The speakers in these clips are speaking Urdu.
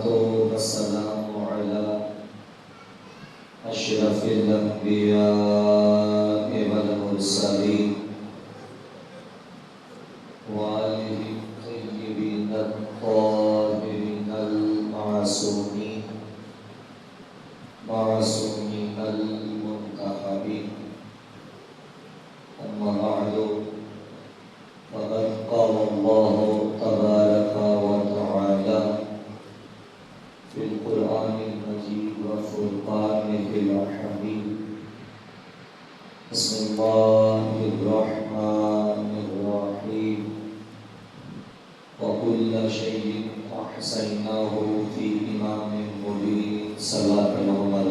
والسلام على أشرف الأنبياء والمرسلين وآله الطيبين الطاهرين المعصومين المنتخبين. أما بعد فقد قال الله تبارك وتعالى في القرآن المجيد وفرقانه الحميد. بسم الله الرحمن الرحيم. وكل شيء أحصيناه في إمام مبين. صلاة محمد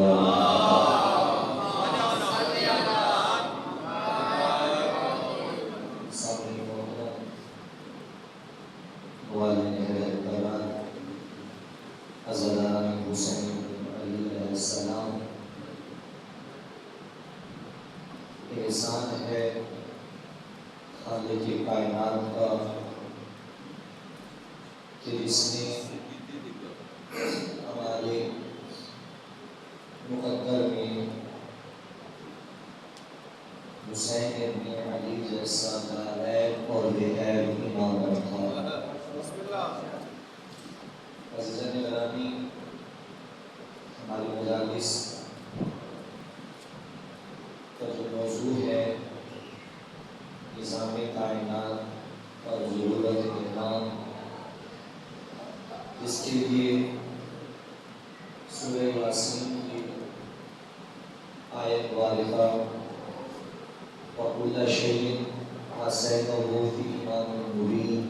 احسان ہے خالق کائنات کا کہ جس نے ہمارے مقدر میں حسین ابن علی جیسا ناعیب اور بے عیب امام رکھا. عزیزان گرامی، ہماری مجالس کا جو موضوع ہے نظام کائنات اور ضرورت امام، اس کے لیے سورہ یاسین کی آیت واردہ وَكُلَّ شَيْءٍ أَحْصَيْنَاهُ فِي إِمَامٍ مُبِينٍ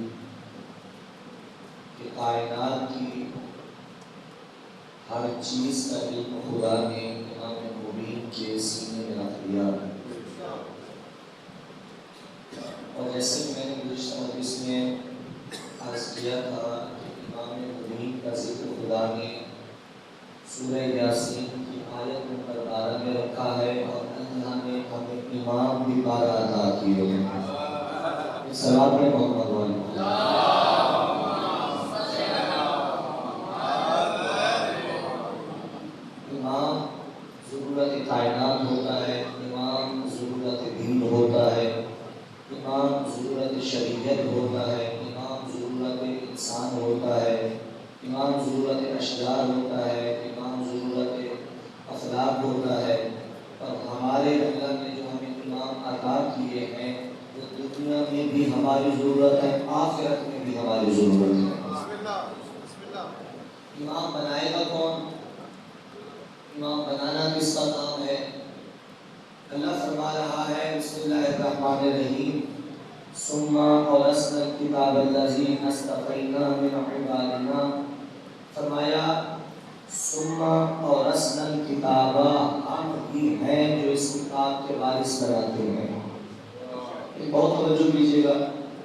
کہ کائنات کی ہر چیز کا علم خدا نے امام مبین کے سینے میں رکھ دیا. اور جیسے میں نے گزشتہ مجلس میں عرض کیا تھا کہ امام مبین کا ذکر خدا نے سورہ یاسین کی آیت نمبر 12 میں رکھا ہے، اور اللہ نے ہمیں امام بھی 12 عطا کیے ہیں. صلوات میں محمد والی امام ضرورت کائنات ہوتا ہے، امام ضرورت دین ہوتا ہے، امام ضرورت شریعت ہوتا ہے، امام ضرورت انسان ہوتا ہے، امام ضرورت اشجار ہوتا ہے، امام ضرورت اخلاق ہوتا ہے. اور ہمارے اللہ نے جو ہمیں امام عطا کیے ہیں وہ دنیا میں بھی ہماری ضرورت ہے، آخرت میں بھی ہماری ضرورت ہے. امام بنائے گا کون؟ امام بنانا کس کا کام ہے؟ اللہ فرما رہا ہے بسم اللہ الرحمن الرحیم ثم اورثنا الکتاب الذی اصطفینا من عبادنا. فرمایا ثم اورثنا الکتاب، ہم ہی ہیں جو اس کتاب کے وارث بناتے ہیں. بہت توجہ کیجیے گا،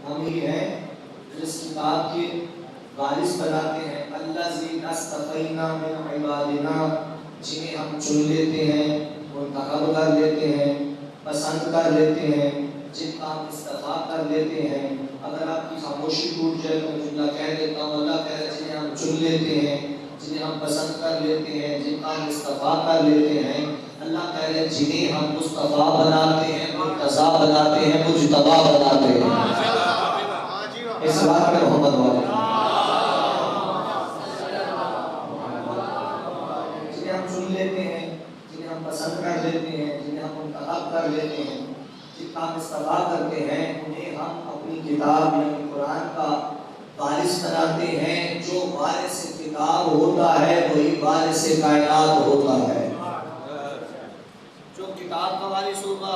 ہم ہی ہیں جو اس کتاب کے وارث بناتے ہیں. الذی اصطفینا من عبادنا، جنہیں ہم چن لیتے ہیں، منتخب کر لیتے ہیں، پسند کر لیتے ہیں، جن کا ہم استفاع کر لیتے ہیں. اگر آپ کی خاموشی ٹوٹ جائے تو میں جملہ کہہ دیتا ہوں. اللہ کہہ رہے ہیں جنہیں ہم چن لیتے ہیں، جنہیں ہم پسند کر لیتے ہیں، جن کا ہم استفاع کر لیتے ہیں. اللہ کہہ رہے ہیں جنہیں ہم مصطفیٰ بناتے ہیں، مرتضیٰ بناتے ہیں، مجتبیٰ بناتے ہیں. اس بات میں محمد والے لیتے ہیں، جنہیں ہم پسند کر لیتے ہیں، جنہیں ہم منتخب کر لیتے ہیں، جن کا ہم استفاع کرتے ہیں، انہیں ہم اپنی کتاب یعنی قرآن کا وارث بناتے ہیں. جو وارث کتاب ہوتا ہے وہی وارث کائنات ہوتا ہے. جو کتاب کا وارث ہوگا،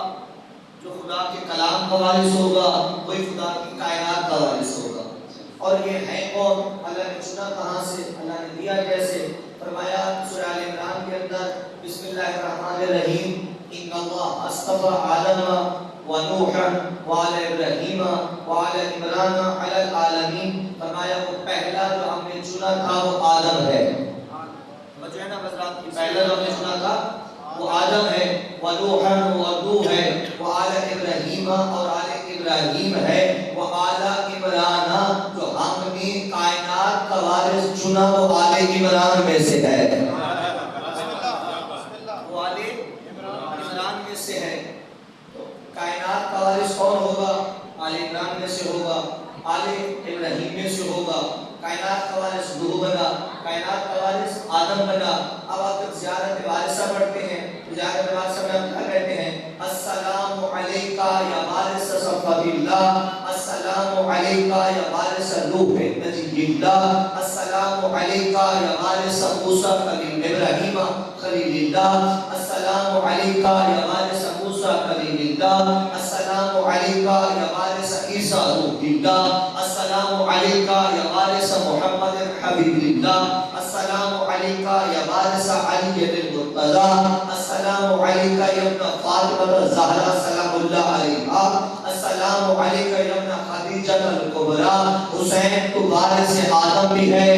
جو خدا کے کلام کا وارث ہوگا، وہی خدا کی کائنات کا وارث ہوگا. اور یہ ہے کون؟ اللہ نے چنا کہاں سے؟ اللہ نے دیا کیسے؟ فرمایا سورہ آل عمران کے اندر بسم اللہ الرحمن الرحیم ان اللہ اصطفى آدم و نوحا وآل ابراہیم وآل عمران علی العالمین. فرمایا وہ پہلا جو ہم نے چنا تھا وہ آدم ہے. سمجھے نا حضرات، پہلا جو ہم نے چنا تھا وہ آدم ہے، و نوحا و نوح ہے، وآل ابراہیم اور آل ابراہیم ہے، وآل عمران جو ہم نے کائنات کا وارث چنا سنا وہ آل عمران میں سے ہے، وہ آل عمران میں سے ہے۔ تو کائنات کا وارث کون ہوگا؟ آل عمران میں سے ہوگا، آل ابراہیم میں سے ہوگا۔ کائنات کا وارث نوح بنا، کائنات کا وارث آدم بنا۔ اب آپ جب زیارت وارثہ پڑھتے ہیں، زیارت وارثہ میں ہم کیا کہتے ہیں؟ السلام علیکہ یا وارث صفوت اللہ، السلام علیکہ یا وارث نوح نجی اللہ، السلام علیکہ یا وارث موسیٰ کلیم ابراہیم خلیل اللہ، السلام علیکہ یا وارث موسیٰ کلیم اللہ، السلام علیکہ یا وارث عیسیٰ روح اللہ، السلام علیکہ یا وارث محمد حبیب اللہ، السلام علیکہ یا وارث علی المرتضی، السلام علیکہ یا ابن فاطمہ الزہرا سلام اللہ علیہا، السلام علیکہ یا ابن خدیجہ الکبریٰ۔ حسین تو وارث آدم بھی ہے،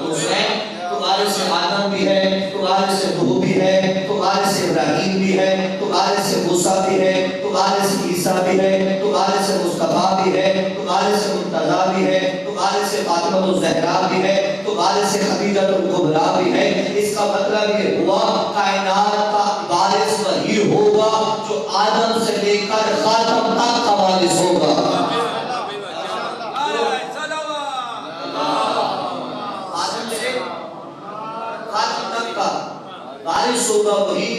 حسین تو وارث آدم بھی ہے، تو وارث نوح بھی ہے، تو وارث ابراہیم بھی ہے، تو وارث موسیٰ بھی ہے، تو وارث عیسیٰ بھی ہے، تو وارث مصطفیٰ بھی ہے، تو وارث مرتضیٰ بھی ہے، تو وارث فاطمہ الزہرا بھی ہے، تو وارث خدیجہ الکبریٰ بھی ہے۔ اس کا مطلب یہ ہوا کائنات کا وارث وہی ہوگا جو آدم سے لے کر خاتم تک کا وارث ہوگا۔ آدم سے خاتم تک کا وارث ہوگا، وہی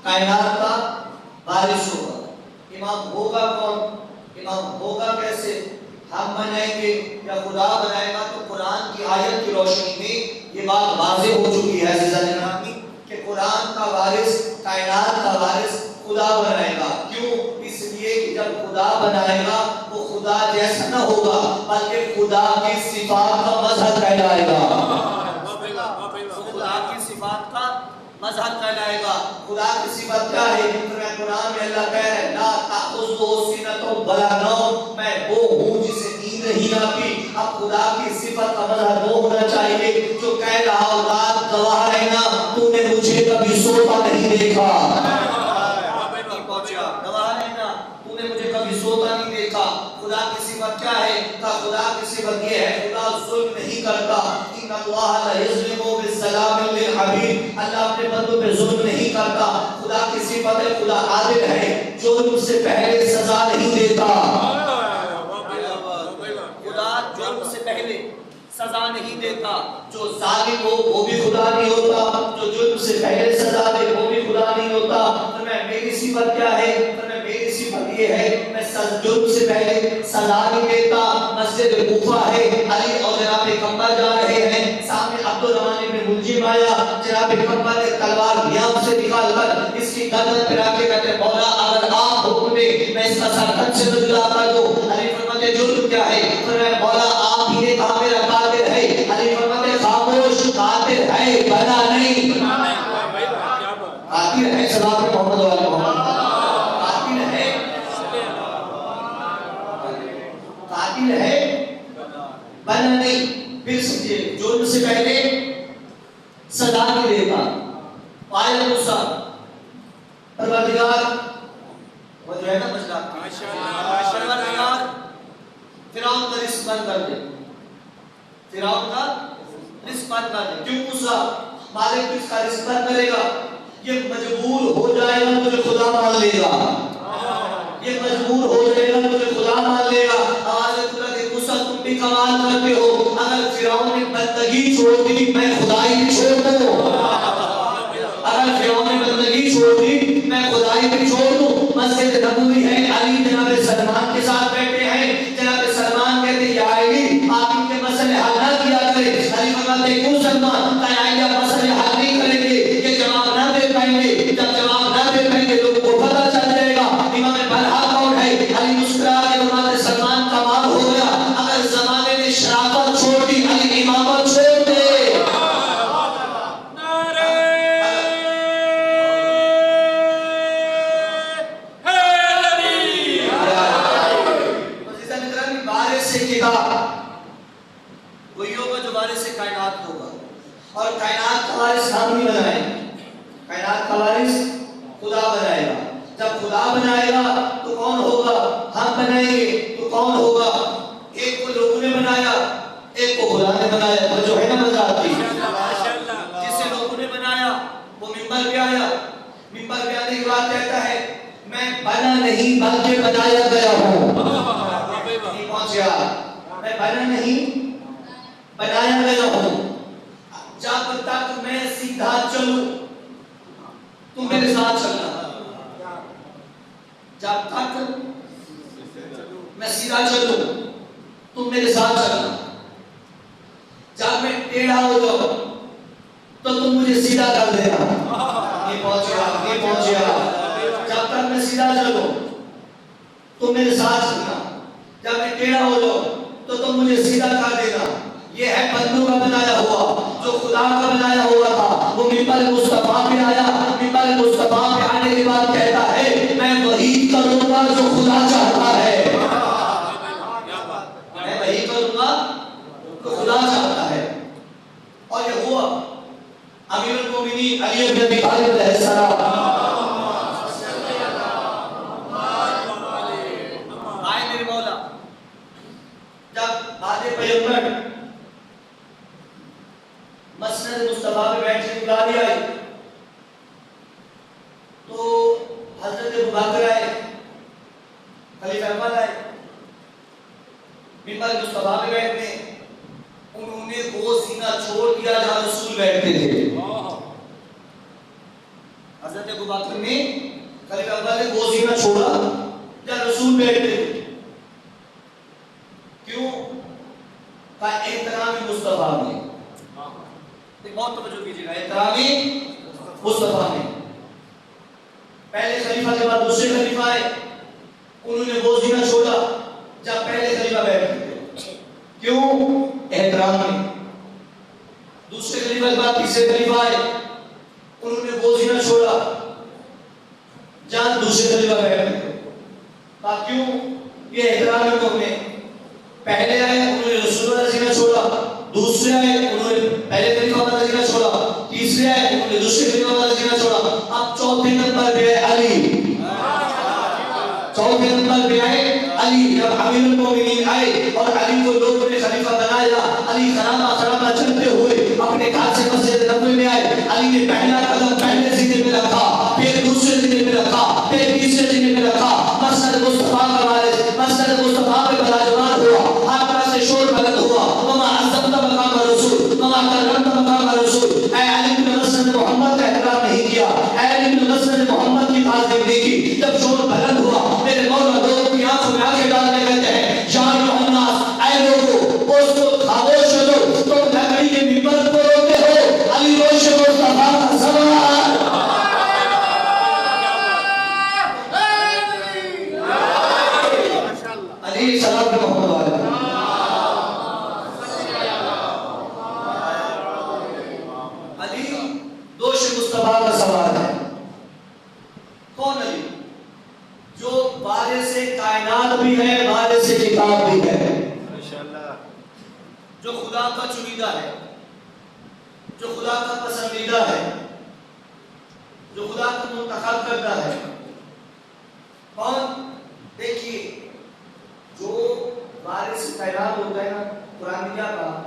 کائنات کا وارث ہوگا۔ امام ہوگا کون؟ امام ہوگا کیسے؟ ہم بنائیں گے یا خدا بنائے گا؟ تو قرآن کی آیت کی روشنی میں یہ بات واضح ہو چکی ہے عزیزان گرامی کہ قرآن کا وارث، کائنات کا وارث خدا بنائے گا۔ کیوں؟ اس لیے کہ جب خدا بنائے گا وہ خدا جیسا نہ ہوگا بلکہ خدا کی صفات کا مظہر کہلائے گا، خدا کی صفات کا مظہر کہلائے گا۔ خدا کی صفت کیا ہے؟ قرآن میں اللہ کہہ رہے لا تأخذہ سنۃ ولا نوم، میں وہ ہوں جسے نیند نہیں آتی۔ اب خدا کی صفت کا مظہر وہ ہونا چاہیے جو کہہ رہا اولاد گواہ رہنا تو نے مجھے کبھی سوتا نہیں دیکھا، گواہ رہنا تو نے مجھے کبھی سوتا نہیں دیکھا۔ خدا کی صفت کیا ہے؟ خدا کی صفت یہ ہے خدا ظلم نہیں کرتا، ان اللہ لا یظلم بالسلام للعبید، اللہ اپنے بندوں پہ ظلم نہیں کرتا۔ خدا کی صفت ہے خدا عادل ہے، جرم سے پہلے سزا نہیں دیتا، خدا جرم سے پہلے سزا نہیں دیتا۔ جو ظالم ہو وہ بھی خدا نہیں ہوتا، جو جرم سے پہلے سزا دے وہ بھی خدا نہیں ہوتا۔ میری صفت کیا ہے؟ میری صفت یہ ہے میں جرم سے پہلے سزا نہیں دیتا۔ مسجد کوفہ ہے، علی اور جناب پیغمبر جا رہے ہیں، سامنے عبد الرحمن بن ملجم آیا، جناب پیغمبر نے تلوار نیام سے نکال کر اس کی گردن پہ رکھ کے کہتے مولا اگر آپ حکم دیں میں اس کا سر کٹ سے نہ جدا کر دوں۔ علی فرماتے جرم کیا ہے؟ فرمایا مولا آپ ہی نے کہا میرا قاتل ہے۔ علی فرماتے خاموش، قاتل ہے بنا نہیں، قاتل ہے صلوات محمد علیہ محمد، قاتل ہے، قاتل ہے بنا نہیں۔ پھر سمجھے جرم سے پہلے سزا نہیں دیتا۔ آیت موسیٰ پروردگار وہ جو ہے نا مسئلہ پروردگار فرعون کا رزق بند کر دے، فرعون کا رزق بند کر دے۔ کیوں موسیٰ؟ مالک اس کا رزق بند کرے گا، یہ مجبور ہو جائے گا مجھے خدا مان لے گا، یہ مجبور ہو جائے گا مجھے خدا مان لے گا۔ آواز خدا کے موسیٰ تم بھی کمال کرتے ہو، اگر فرعون نے بندگی چھوڑ دی میں خدائی بھی چھوڑ دوں، اگر فرعون نے بندگی چھوڑ دی میں خدائی بھی چھوڑ دوں۔ مسجد نبوی ہے، علی جناب سلمان کے ساتھ بیٹھے ہیں، جناب سلمان کہتے ہیں یا علی آپ ان کے مسئلے حل نہ کیا کریں۔ علی فرماتے ہیں کیوں سلمان؟ کہ علی آپ مسئلے حل نہیں کریں گے، یہ جواب نہ دے پائیں گے، جب جواب نہ دے پائیں گے لوگوں کو پتہ چل جائے گا امام بلحا کون ہے۔ علی مسکرا کے فرماتے سلمان کمال ہو گیا، اگر زمانے نے شرافت چھوڑ دی علی امامت چھوڑ دے۔ وہی ہوگا جو وارث کائنات ہوگا، اور کائنات کا وارث ہم نہیں بنائیں گے، کائنات کا وارث خدا بنائے گا۔ جب خدا بنائے گا تو کون ہوگا؟ ہم بنائیں گے تو کون ہوگا؟ ایک کو لوگوں نے بنایا، نے بنایا، وہ جو ہے نا مزار کی جسے لوگوں نے بنایا وہ منبر پہ آیا، منبر پہ آنے کے بعد کہتا ہے میں بنا نہیں بلکہ بنایا گیا ہوں. نہیں پہنچیا، میں بنا نہیں بنایا گیا ہوں. جب تک میں سیدھا چلوں تم میرے ساتھ چلنا، جب تک میں سیدھا چلوں تم میرے ساتھ چلنا، جب میں ٹیڑھا ہو جاؤں تو تم مجھے سیدھا کر دینا. نہیں پہنچیا. جب تک میں سیدھا چلوں تم میرے ساتھ چلنا، جب میں ٹیڑھا ہو جاؤں تو تم مجھے سیدھا کر دینا. یہ ہے بندوں کا بنایا ہوا، جو خدا کا بنایا ہوا تھا وہ ممبر مصطفیٰ پہ آیا. ممبر مصطفیٰ پہ آنے کے بعد کہتا ہے میں وہی کروں گا جو خدا چاہتا ہے، میں وہی کروں گا جو خدا چاہتا ہے. اور یہ ہوا. امیر المومنین علی بن ابی طالب علیہ السلام آئے میرے مولا. جب بعد پیغمبر مسند مصطفیٰ پہ بیٹھنے کی باری آئی تو حضرت ابوبکر آئے، خلیفہ اول آئے منبر مصطفیٰ پہ بیٹھنے. انہوں نے وہ سینہ چھوڑ دیا جہاں رسول بیٹھتے تھے. حضرت ابوبکر نے خلیفہ اول نے وہ سینہ چھوڑا جہاں رسول بیٹھتے تھے. کیوں؟ کا احترام مصطفیٰ میں. بہت توجہ کیجیے گا، احترام مصطفیٰ میں. پہلے خلیفہ کے بعد دوسرے خلیفہ آئے، انہوں نے وہ سینہ چھوڑا جہاں پہلے خلیفہ بیٹھتے تھے. کیوں؟ احترام میں. دوسرے خلیفہ کے بعد تیسرے خلیفہ آئے، انہوں نے وہ سینہ چھوڑا جہاں دوسرے خلیفہ بیٹھتے تھے. کیوں؟ یہ احترام میں. پہلے آئے انہوں نے رسول اللہ سینہ چھوڑا، دوسرے آئے انہوں نے پہلے خلیفہ والا سینہ چھوڑا، تیسرے آئے انہوں نے دوسرے خلیفہ والا سینہ چھوڑا. اب چوتھے نمبر پہ آئے علی. چوتھے نمبر پہ آئے علی. جب امیر المومنین آئے اور علی کو لوگوں نے خلیفہ بنایا، علی خرامہ خرامہ چلتے ہوئے اپنے گھر سے مسجد نبوی میں آئے. علی نے پہلا قدم پہلے سینے پہ رکھا، پھر دوسرے سینے پہ رکھا، پھر تیسرے سینے پہ رکھا. مسجد مصطفیٰ کا وارث مسجد مصطفیٰ پہ براجمان ہوا. ہر طرح سے شور بلند ہوا. وما عظمت مقام رسول وما کرمت مقام رسول. اے علی بن مسجد محمد کا احترام نہیں کیا، اے علی بن مسجد محمد کی تعظیم نہیں کی. جب شور بلند ہوا میرے مولا لوگوں کی آنکھوں میں آنکھیں ڈالنے کہتے ہیں یا ایھا الناس، اے لوگوں اس کو خاموش ہو جاؤ، تم لکڑی کے منبر کو روکتے ہو. علی روش مصطفیٰ کا سوال. علی سلام پہ محمد والا. علی دوش مصطفیٰ کا سوال ہے. کون علی؟ جو وارث کائنات بھی ہے، وارث کتاب بھی ہے، جو خدا کا چنیدہ ہے، جو خدا کا پسندیدہ ہے، جو خدا کو منتخب کرتا ہے. کون؟ دیکھیے جو وارث کائنات ہوتا ہے نا، قرآن نے کیا کہا؟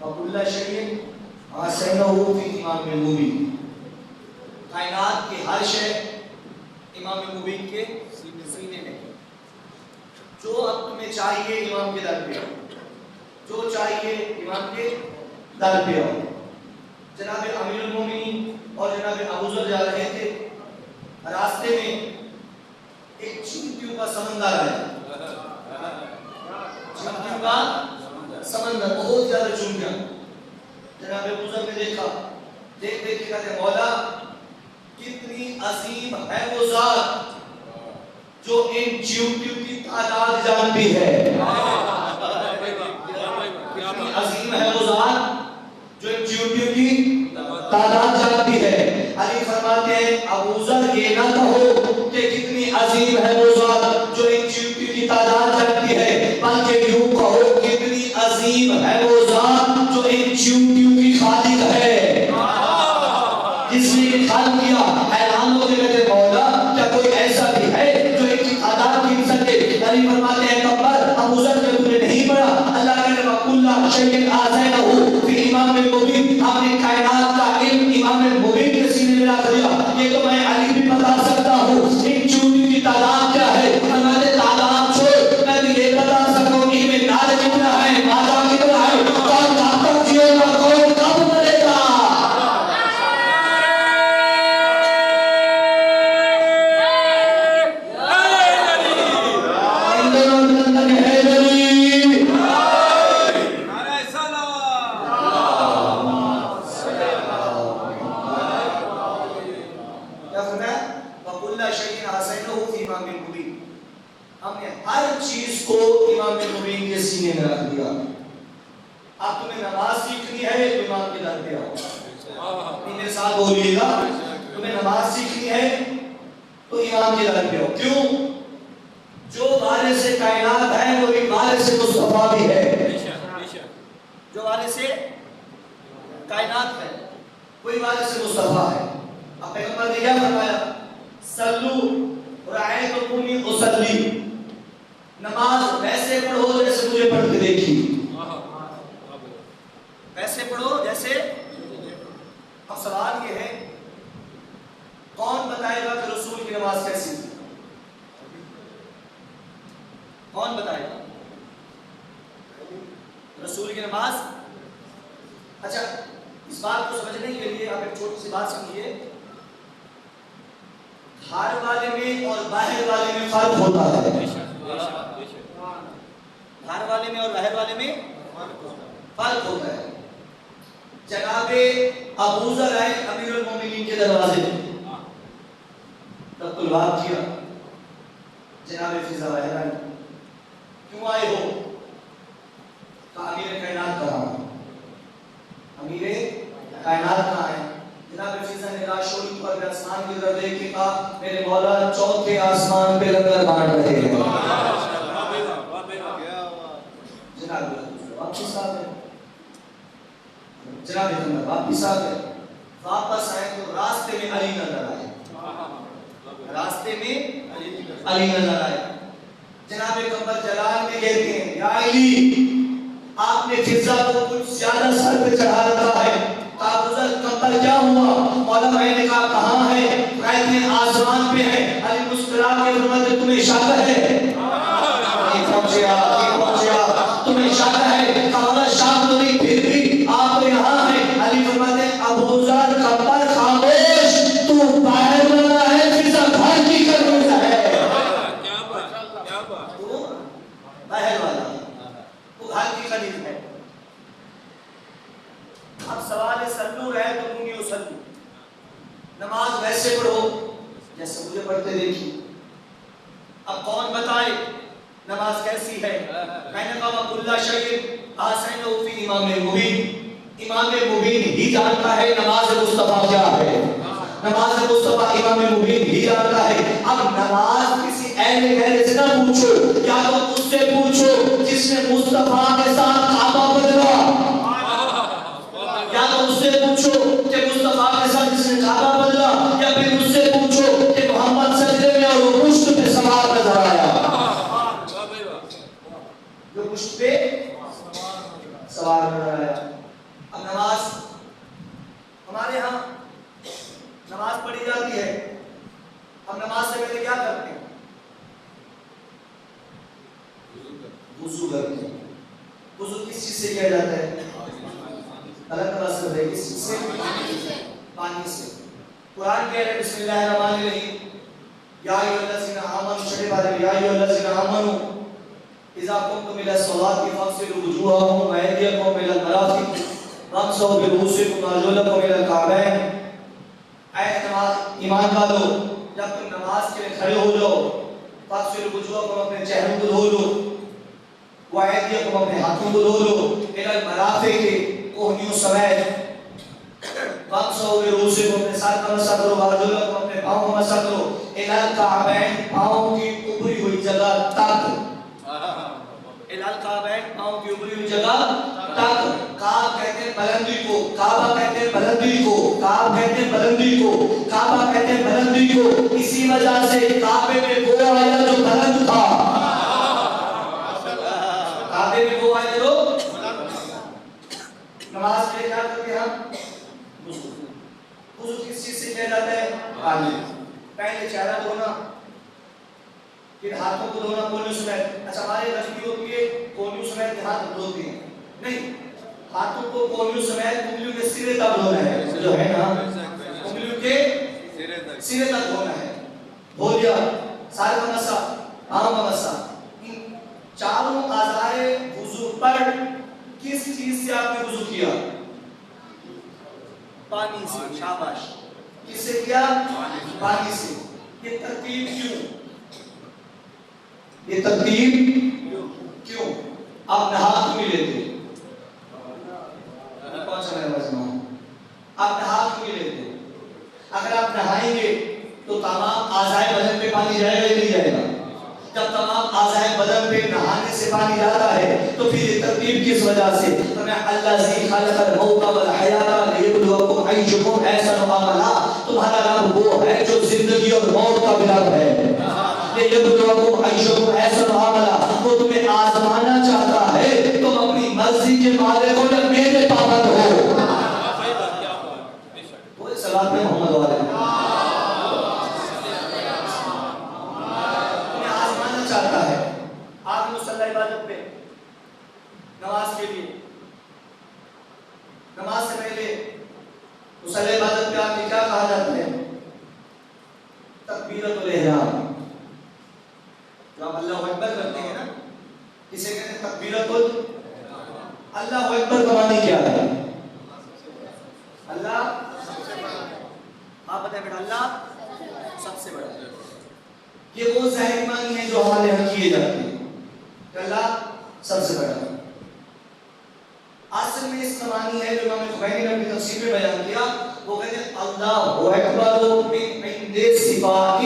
وَكُلَّ شَيْءٍ أَحْصَيْنَاهُ فِي إِمَامٍ مُبِينٍ. کائنات کی ہر شے امام مبین کے سینے میں. جو اب تمہیں چاہیے امام کے در پہ آؤ، جو چاہیے امام کے در پہ آؤ. جناب امیر المومنین اور جناب ابوذر جا رہے تھے، راستے میں ایک چیونٹیوں کا سمندر آیا. چیونٹیوں کا سمندر، بہت زیادہ چونٹیاں. جناب ابوذر نے دیکھا، دیکھ کے کہتے مولا کتنی عظیم ہے وہ ذات جو ان چیونٹیوں کی تعداد جانتی ہے. کتنی عظیم ہے وہ ذات جو ان چیونٹیوں کی تعداد جانتی ہے. علی فرماتے ہیں ابوذر یہ نہ کہو کہ کتنی عظیم ہے وہ ذات جو ان چیونٹیوں کی تعداد جانتی ہے، بلکہ یوں کہو کتنی عظیم ہے وہ ذات جو ان چیونٹیوں کی خالق ہے. جس نے خلق کیا. حیران ہو کے کہتے مولا کیا کوئی ایسا بھی ہے جو ایک تعداد کی سکے؟ علی فرماتے ہیں کبر ابوذر نے تم نے نہیں پڑھا، اللہ کہتے وَكُلَّ امام مبین، آپ نے کائنات کا علم امام مبین کے سینے میں رکھ دیا. یہ تو میں علی بھی بتا سکتا ہوں ان چوٹی کی تعداد کیا ہے. ہمارے تعداد چھوڑ میں بھی یہ بتا سکتا ہوں کہ میں نال کتنا ہے، مادہ کتنا ہے، کون کب تک جیے گا، کون کب مرے گا. ہم نے ہر چیز کو امام مبین کے سینے میں رکھ دیا. اب تمہیں نماز سیکھنی ہے تو امام کے در پہ آؤ. میرے ساتھ بولیے گا، تمہیں نماز سیکھنی ہے تو امام کے در پہ آؤ. کیوں؟ جو وارث کائنات ہے وہی وارث مصطفیٰ بھی ہے. جو وارث کائنات ہے وہی وارث مصطفیٰ ہے. اب پیغمبر نے کیا فرمایا؟ صلو رأیتمونی اصلی، نماز ویسے پڑھو جیسے مجھے پڑھ کے دیکھی. ویسے پڑھو جیسے. اب سوال یہ ہے کون بتائے گا کہ رسول کی نماز کیسی تھی؟ کون بتائے گا رسول کی نماز؟ اچھا اس بات کو سمجھنے کے لیے آپ ایک چھوٹی سی بات سمجھیے. گھر والے میں اور باہر والے میں فرق ہوتا ہے. گھر والے میں اور باہر والے میں فرق ہوتا ہے. جناب ابو ذر آئے امیر المومنین کے دروازے میں، تب تو بات کیا جناب فضا باہر آئے. کیوں آئے ہو؟ کہا امیر کائنات کہاں ہے. امیر کائنات کہاں ہے؟ جناب فضا نے راشوری پر آسمان کی طرف دیکھ کے کہا میرے مولا چوتھے آسمان پہ لنگر بانٹ رہے ہیں. جناب واپس آ گئے. جناب واپس آ گئے. واپس آئے تو راستے میں علی نظر آئے. راستے میں علی نظر آئے. جناب قمر جلال میں کہتے ہیں یا علی آپ نے فضا کو کچھ زیادہ سر پہ چڑھا رکھا ہے. ابوذر قمر کیا ہوا؟ مولا میں نے کہا کہاں ہے؟ کہتے ہیں آسمان پہ ہے. علی مسکرا کے فرماتے تمہیں شک ہے؟ نہیں پہنچیا تمہیں شک ہے؟ کہا شک تو نہیں پھر بھی آپ یہاں ہیں. علی فرماتے ابوذر قمر خاموش، تو باہر والا ہے فضا گھر کی قانون ہے. تو باہر والا وہ گھر کی قانون ہے. اب سوال ہے سلو رہے تو مونگی اسلو، نماز ویسے پڑھو جیسے مجھے پڑھتے دیکھی. اب کون بتائے نماز کیسی ہے؟ میں نے کہا کل شیء احسنہ فی امام مبین. امام مبین ہی جانتا ہے نماز مصطفیٰ کیا ہے. نماز مصطفیٰ امام مبین ہی جانتا ہے. اب نماز کسی اہل غیر سے نہ پوچھو، یا تو اس سے پوچھو جس نے مصطفیٰ کے ساتھ کعبہ بدلا، یا تو اس سے پوچھو کہ مصطفیٰ کے ساتھ جس نے کعبہ بدلا، یا پھر اس سے پوچھو کہ محمد سجدے میں اور وہ پشت پہ سوار نظر آیا. جو پشت پہ سوار نظر آیا. اب نماز ہمارے ہاں نماز پڑھی جاتی ہے. ہم نماز سے پہلے کیا کرتے ہیں؟ وضو کرتے ہیں. وضو کس چیز سے کیا جاتا ہے؟ اللہ تعالیٰ سے ہے. کس چیز سے؟ پانی سے. قرآن کہہ رہے بسم اللہ الرحمن الرحیم یا ایھا الذین آمنوا، چھٹے پارے میں یا ایھا الذین آمنوا اذا قمتم الى الصلاۃ فاغسلوا وجوہکم وایدیکم الى المرافق وامسحوا برؤوسکم وارجلکم الى الکعبین. اے ایمان والو جب تم نماز کے لیے کھڑے ہو جاؤ فاغسلوا وجوہکم، اپنے چہروں کو دھو لو، وایدیکم، اپنے ہاتھوں کو دھو لو، الى المرافق، کوہنیوں سمیت، وامسحوا برؤوسکم، اپنے سر کا مسح کرو، وارجلکم، اپنے پاؤں کا مسح کرو، الى الکعبین، پاؤں کی اوپری ہوئی جگہ تک. الى الکعبین، پاؤں کی اوپری ہوئی جگہ تک. کعب کہتے ہیں بلندی کو، کعبہ کہتے ہیں بلندی کو، کعب کہتے ہیں بلندی کو، کعبہ کہتے ہیں بلندی کو. اسی وجہ سے کعبے میں وہ آیا جو بلند تھا. کعبے میں وہ آیا جو نماز پہلے کیا کرتے ہیں ہم؟ وضو کس چیز سے کیا جاتا ہے؟ پانی. پہلے چہرہ دھونا، پھر ہاتھوں کو دھونا کونیوں سمیت. اچھا ہمارے غلطی ہوتی ہے کونیوں سمیت ہاتھ دھوتے ہیں، نہیں، ہاتھوں کو کونیوں سمیت انگلیوں کے سرے تک دھونا ہے، جو ہے نا انگلیوں کے سرے تک دھونا ہے. دھو لیا سارے کا مسا، آم کا مسا. ان چاروں اعضائے وضو پر کس چیز سے آپ نے وضو کیا؟ پانی سے. شاباش. کس سے کیا؟ پانی سے. یہ ترتیب کیوں؟ یہ ترتیب کیوں؟ آپ نہا کیوں نہیں لیتے؟ کون سا میرا وزن؟ آپ نہا کیوں نہیں لیتے؟ اگر آپ نہائیں گے تو تمام اعضائے بدن پہ پانی جائے گا یا نہیں جائے گا؟ جب تمام اعضائے بدن پہ نہانے سے پانی جاتا ہے تو پھر یہ ترتیب کس وجہ سے؟ اللہ ذی خلق الموت والحیات لیبلوکم ایکم احسن عملا. تمہارا رب وہ ہے جو زندگی اور موت کا بھی رب ہے. لیبلوکم ایکم احسن عملا. وہ تمہیں آزمانا چاہتا ہے تم اپنی مرضی کے مالک ہو یا میرے پابند ہو. وہ صلاۃ محمد والے چاہتا ہے. آپ مصلی عبادت پہ نماز کے لیے، نماز سے پہلے مصلی عبادت پہ آپ نے کیا کہا جاتا ہے؟ تکبیرۃ الاحرام. جو آپ اللہ اکبر کرتے ہیں نا، اسے کہتے ہیں تکبیرۃ اللہ اکبر کا معنی کیا ہے؟ اللہ آپ بتائیں بیٹا. اللہ سب سے بڑا. یہ وہ ظاہری معنی ہے جو ہمارے یہاں کیے جاتے ہیں کہ اللہ سب سے بڑا. اصل میں اس کا معنی ہے جو امام خمینی نے اپنی تفسیر میں بیان کیا، وہ کہتے ہیں اللہ اکبر من عند صفات.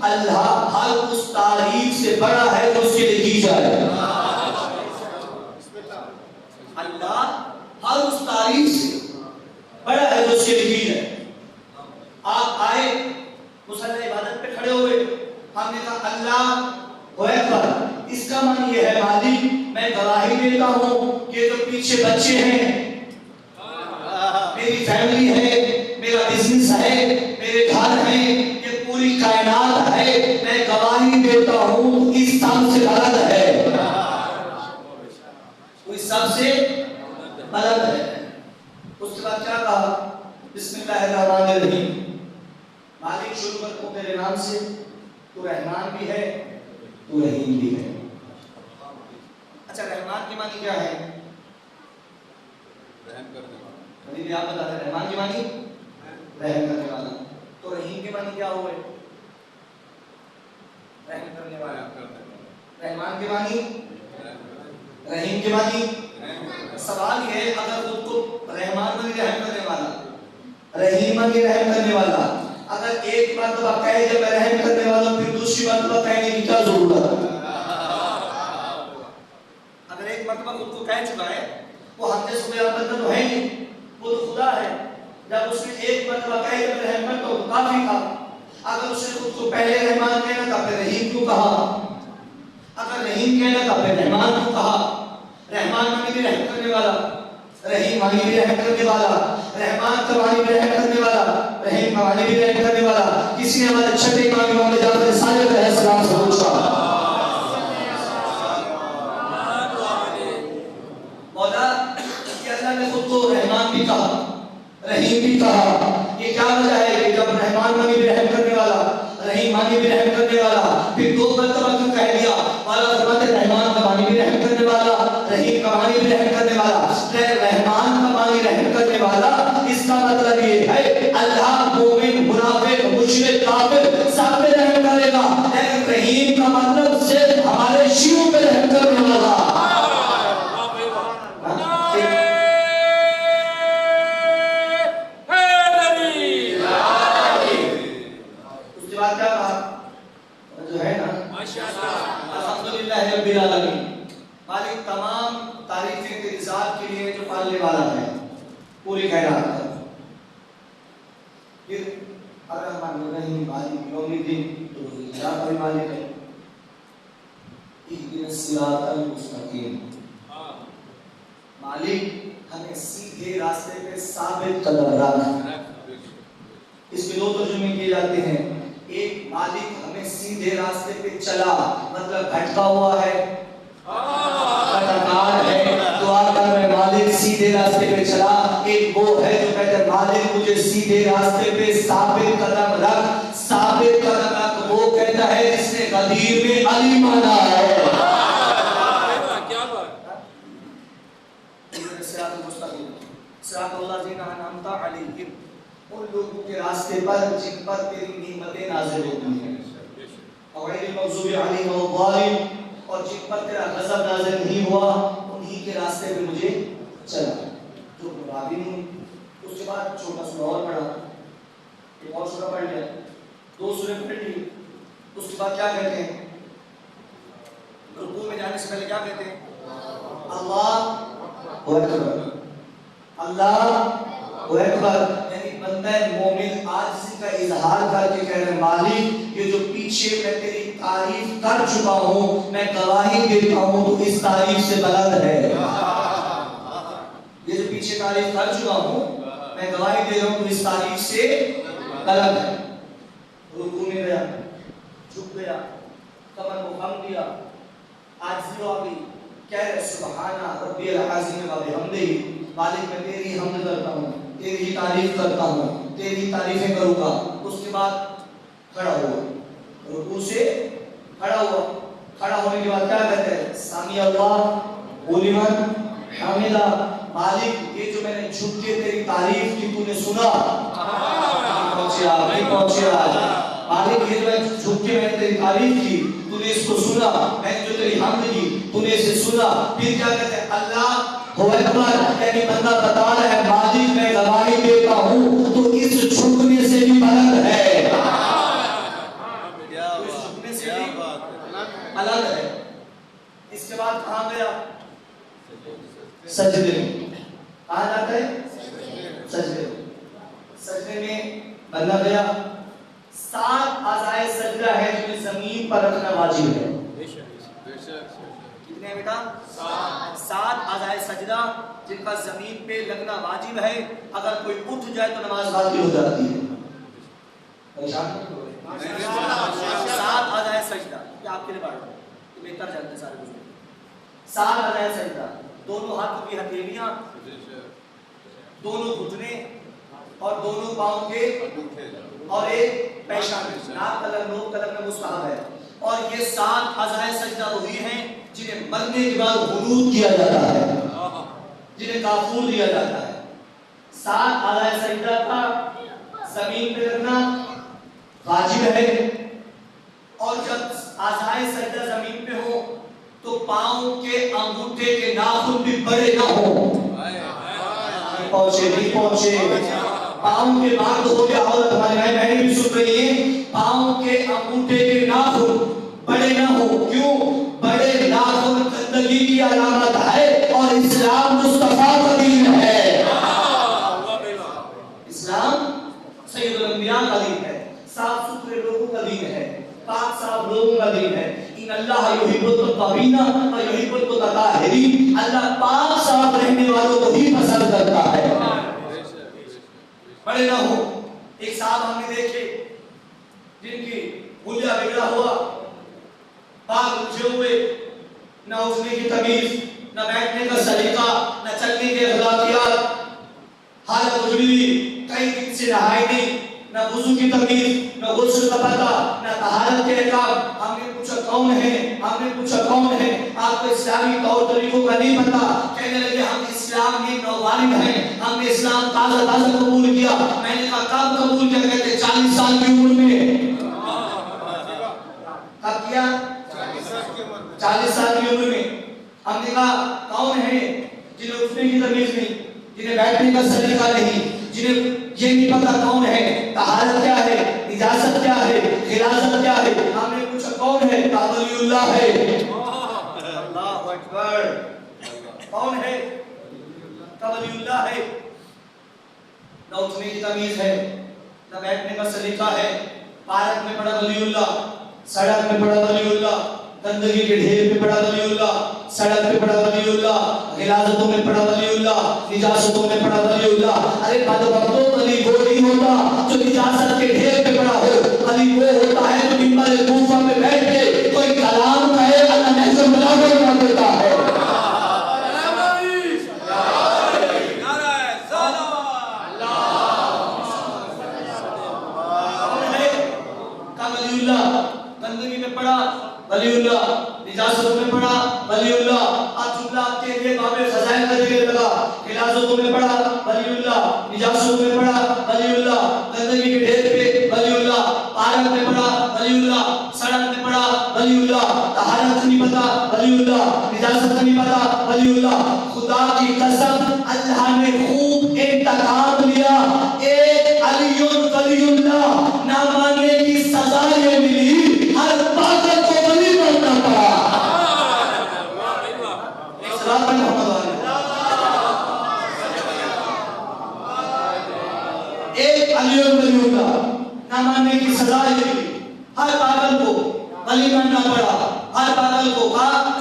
اللہ ہر اس تعریف سے بڑا ہے جو اس کے لیے کی جائے. اللہ ہر اس تعریف سے بڑا ہے جو اس کے لیے کی جائے. آپ آئے مصلی عبادت پہ کھڑے ہوئے، ہم نے کہا اللہ اکبر. اس کا معنی یہ ہے مالک میں گواہی دیتا ہوں کہ جو پیچھے بچے ہیں، میری فیملی ہے، میرا بزنس ہے، میرے گھر ہیں، یہ پوری کائنات ہے، میں گواہی دیتا ہوں اس سب سے بلند ہے. وہ اس سب سے بلند ہے. اس کے بعد کیا کہا؟ بسم اللہ الرحمن الرحیم. مالک شروع کرتا ہوں تیرے نام سے، تو رحمان بھی ہے تو رحیم بھی ہے. اچھا رحمان کی معنی کیا ہے؟ رحم کرنے والا. ابھی آپ بتا رہے رحمان کی معنی رحم کرنے والا. تو رحیم کی معنی کیا ہوئے؟ رحم کرنے والا. رحمان کی معنی رحیم کی معنی. سوال یہ ہے اگر خود کو رحمان بنی رحم کرنے والا، رحیم بنی رحم کرنے والا، اگر ایک مرتبہ کہے جب میں رحم کرنے والا ہوں پھر دوسری مرتبہ کہنے کی کیا ضرورت ہے؟ اگر ایک مرتبہ خود کو کہہ چکا ہے، وہ ہم جیسے کوئی بندہ تو ہے نہیں، وہ تو خدا ہے. جب اس نے ایک مرتبہ کہے جب میں رحم کرتا ہوں تو کافی تھا. اگر اس نے خود کو پہلے رحمان کہنا تھا پھر رحیم کیوں کہا؟ اگر رحیم کہنا تھا پھر رحمان کیوں کہا؟ رحمان معنی بھی رحم کرنے والا، رحیم معنی بھی رحم کرنے والا، رحمان کا معنی بھی رحم کرنے والا، رحیم کا معنی بھی رحم کرنے والا. کسی نے ہمارے چھٹے امام امام جعفر صادق علیہ السلام سے پوچھا مولا کہ اللہ نے خود کو رحمان بھی کہا رحیم بھی کہا، یہ کیا وجہ ہے کہ جب رحمان معنی بھی رحم کرنے والا، رحیم معنی بھی رحم کرنے والا، پھر دو مرتبہ کیوں کہہ دیا؟ والا فرماتے رحمان کا معنی بھی رحم کرنے والا، رحیم کا معنی بھی رحم کرنے والا. رحمان کا معنی رحم کرنے والا اس کا مطلب یہ ہے اللہ مومن منافق مشرک کافر سب پہ رحم کرے گا، لیکن رحیم کا مطلب صرف ہمارے شیعوں پہ رحم کرنے والا. اس کے بعد کیا کہا؟ جو ہے نا الحمدللہ رب العالمین. مالک تمام تعریفیں تیری ذات کے لیے جو پالنے والا ہے پوری کائنات کا. پھر الرحمن الرحیم مالک یوم الدین تو ذات کا مالک ہے. اہدنا الصراط المستقیم. مالک ہمیں سیدھے راستے پہ ثابت قدم رکھ. اس کے دو ترجمے کیے جاتے ہیں. ایک مالک ہمیں سیدھے راستے پہ چلا مطلب بھٹکا ہوا ہے, خطاکار ہے, دعا کر رہے مالک سیدھے راستے پہ چلا. ایک وہ ہے جو کہتے ہیں مالک مجھے سیدھے راستے پہ ثابت قدم رکھ. ثابت قدم رکھ وہ کہتا ہے جس نے غدیر میں علی مانا ہے. صراط اللہ الذین انعمت علیہم, ان لوگوں کے راستے پر جن پر تیری نعمتیں نازل ہوتی ہیں. غیر المغضوب علیہم ولا الضالین, اور جن پر تیرا غضب نازل نہیں ہوا انہی کے راستے پہ مجھے چلا. جو مرابی نہیں. اس کے بعد چھوٹا سا اور پڑھا, ایک اور سورہ پڑھ لیا, 2 سورہ پڑھ لی. اس کے بعد کیا کہتے ہیں؟ رکوع میں جانے سے پہلے کیا کہتے ہیں؟ اللہ اکبر, اللہ اکبر. یعنی بندہ مومن عاجزی کا اظہار کر کے کہہ رہے مالک یہ جو پیچھے میں تیری تعریف کر چکا ہوں, میں گواہی دیتا ہوں تو اس تعریف سے بلند ہے. یہ جو پیچھے تعریف کر چکا ہوں میں گواہی دے رہا ہوں تو اس تعریف سے بلند ہے. رکوع میں گیا, جھک گیا, کمر کو خم کیا, عاجزی ہو گئی, کہہ رہے سبحان ربی العظیم و بحمدہ, مالک میں تیری حمد کرتا ہوں, تیری ہی تعریف کرتا ہوں, تیری تعریفیں کروں گا. اس کے بعد کھڑا ہوا, رکوع سے کھڑا ہوا. کھڑا ہونے کے بعد کیا کہتے ہیں؟ سامی اللہ ولمن حمدہ. مالک یہ جو میں نے جھک کے تیری تعریف کی تو نے سنا, مالک یہ جو میں جھک کے میں نے تیری تعریف کی تو نے اس کو سنا, میں نے جو تیری حمد کی تو نے اسے سنا. پھر کیا کہتے ہیں؟ اللہ اکبر. یعنی بندہ بتا رہا ہے مالک میں گواہی دیتا ہوں تو اس جھکنے سے بھی بلند ہے, اس جھکنے سے بھی بلند ہے. اس کے بعد کہاں گیا؟ سجدے میں. کہاں جاتا ہے؟ سجدے. سجدے میں بندہ گیا. 7 اعضائے سجدہ ہے جنہیں زمین پر رکھنا واجب ہے. کتنے بیٹا؟ 7 اعضائے سجدہ جن کا زمین پہ لگنا واجب ہے. اگر کوئی اٹھ جائے تو نماز باطل ہو جاتی ہے. 7 اعضائے سجدہ یہ آپ کے لیے پڑھ رہا ہوں, یہ بہتر جانتے ہیں سارے بزرگ. 7 اعضائے سجدہ, دونوں ہاتھوں کی ہتھیلیاں, دونوں گھٹنے اور دونوں پاؤں کے اور ایک پیشانی. ناک تلک نوک تلک میں مستحب ہے. اور یہ 7 اعضائے سجدہ وہی ہیں جنہیں مرنے کے بعد غنود کیا جاتا ہے, جنہیں کافور دیا جاتا ہے. 7 اعضائے سجدہ کا زمین پہ رکھنا واجب ہے. اور جب اعضائے سجدہ زمین پہ ہو تو پاؤں کے انگوٹھے کے ناخن بھی بڑے نہ ہوں. پہنچے نہیں پہنچے, پاؤں کے بعد ہو گیا عورت ہماری بہن بہنیں بھی سن رہی ہیں, پاؤں کے انگوٹھے کے ناخن بڑے نہ ہوں. کیوں؟ بڑے ناخن گندگی کی علامت ہے اور اسلام مصطفیٰ کا دین ہے. اسلام سید الانبیاء کا دین ہے, صاف ستھرے لوگوں کا دین ہے, پاک صاف لوگوں کا دین ہے. ان اللہ یحب الطاہرین و یحب المتطہرین, اللہ پاک صاف رہنے والوں کو ہی پسند کرتا ہے. بڑے نہ ہو. ایک صاحب ہم نے دیکھے جن کی حلیہ بگڑا ہوا, بال اٹھے ہوئے, نہ اٹھنے کی تمیز, نہ بیٹھنے کا سلیقہ, نہ چلنے کے اخلاقیات, حالت اجڑی ہوئی, کئی دن سے نہائے نہیں, نہ وضو کی تمیز, نہ غسل کا پتہ, نہ طہارت کے احکام. ہم نے پوچھا کون ہے, ہم نے پوچھا کون ہے, آپ کو اسلامی طور طریقوں کا نہیں پتا. کہنے لگے ہم اسلام میں نووالد ہیں, ہم نے اسلام تازہ تازہ قبول کیا. میں نے کہا کب قبول کیا؟ کہتے 40 سال کی عمر میں. کب کیا؟ 40 سال کی عمر میں. ہم نے کہا کون ہے جنہیں اٹھنے کی تمیز نہیں, جنہیں بیٹھنے کا سلیقہ نہیں, جنہیں یہ نہیں پتا کون ہے, طہارت کیا ہے, اجازت کیا ہے, غلاظت کیا ہے. ہم نے پوچھا کون ہے؟ ولی اللہ ہے. اللہ اکبر. کون ہے؟ ولی اللہ ہے. نہ اٹھنے کی تمیز ہے, نہ بیٹھنے کا سلیقہ ہے. پارک میں پڑا ولی اللہ, سڑک میں پڑا ولی اللہ, گندگی کے ڈھیر پہ پڑا ولی اللہ، سڑک پہ پڑا ولی اللہ، غلاظتوں میں پڑا ولی اللہ، نجاستوں میں پڑا ولی اللہ. ارے بدبختوں، ولی وہ نہیں ہوتا جو نجاست کے ڈھیر پہ پڑا ہو. ولی وہ ہوتا ہے جو منبر کوفہ پہ بیٹھ کے کوئی کلام کہے اللہ محض بلاغت کر دیتا ہے. گندگی میں پڑا ولی اللہ، نجاستوں میں پڑا ولی اللہ. اب جملہ آپ کے لیے باب فضائل کا ذکر لگا. غلاظتوں میں پڑا ولی اللہ، نجاستوں میں پڑا ولی اللہ، گندگی کے ڈھیر پہ ولی اللہ، پارک میں پڑا ولی اللہ، سڑک میں پڑا ولی اللہ، طہارت نہیں پتا ولی اللہ، نجاست نہیں پتا ولی اللہ. خدا کی قسم اللہ نے خوب انتخاب لیا. ایک علی ولی اللہ نہ ماننے کی سزا یہ ملی، ہر پاگل کو ولی بننا پڑا. ایک علی ولی اللہ نہ ماننے کی سزا یہ ملی، ہر پاگل کو ولی بننا پڑا. ہر پاگل کو کہا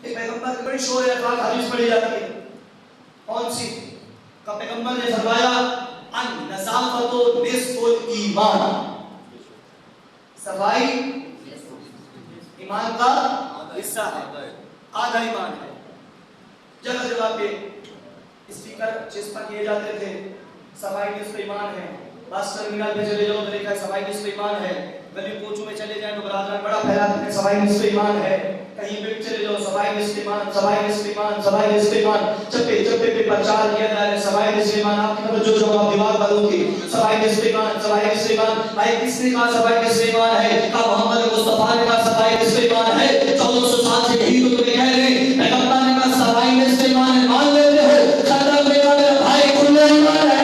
ایک پیغمبر کی بڑی شور ہے، پاک حدیث پڑھی جاتی ہے. کون سی؟ کہ پیغمبر نے فرمایا ان نظافت نصف الایمان، صفائی ایمان کا حصہ ہے، آدھا ایمان ہے. جگہ جگہ پہ اسپیکر چسپا کیے جاتے تھے، صفائی نصف ایمان ہے. بس ٹرمینل پہ چلے جاؤ تو دیکھا ہے صفائی نصف ایمان ہے. گلی کوچوں میں چلے جائیں تو برادران بڑا پھیلاتے ہیں صفائی نصف ایمان ہے. کہیں پہ چلے جاؤ صفائی نصف ایمان، صفائی نصف ایمان، صفائی نصف ایمان. چپے چپے پہ پرچار کیا جا رہا ہے صفائی نصف ایمان. آپ کی توجہ جواب دماغ والوں کی، صفائی نصف ایمان، صفائی نصف ایمان. بھائی کس نے کہا صفائی نصف ایمان ہے؟ کہا محمد مصطفیٰ نے کہا صفائی نصف ایمان ہے. 1400 سال سے یہی تو تمہیں کہہ رہے ہیں. پیغمبر نے کہا صفائی نصف ایمان ہے، مان لیتے ہو؟ خطرہ میرا میرا بھائی کھلے ایمان ہے.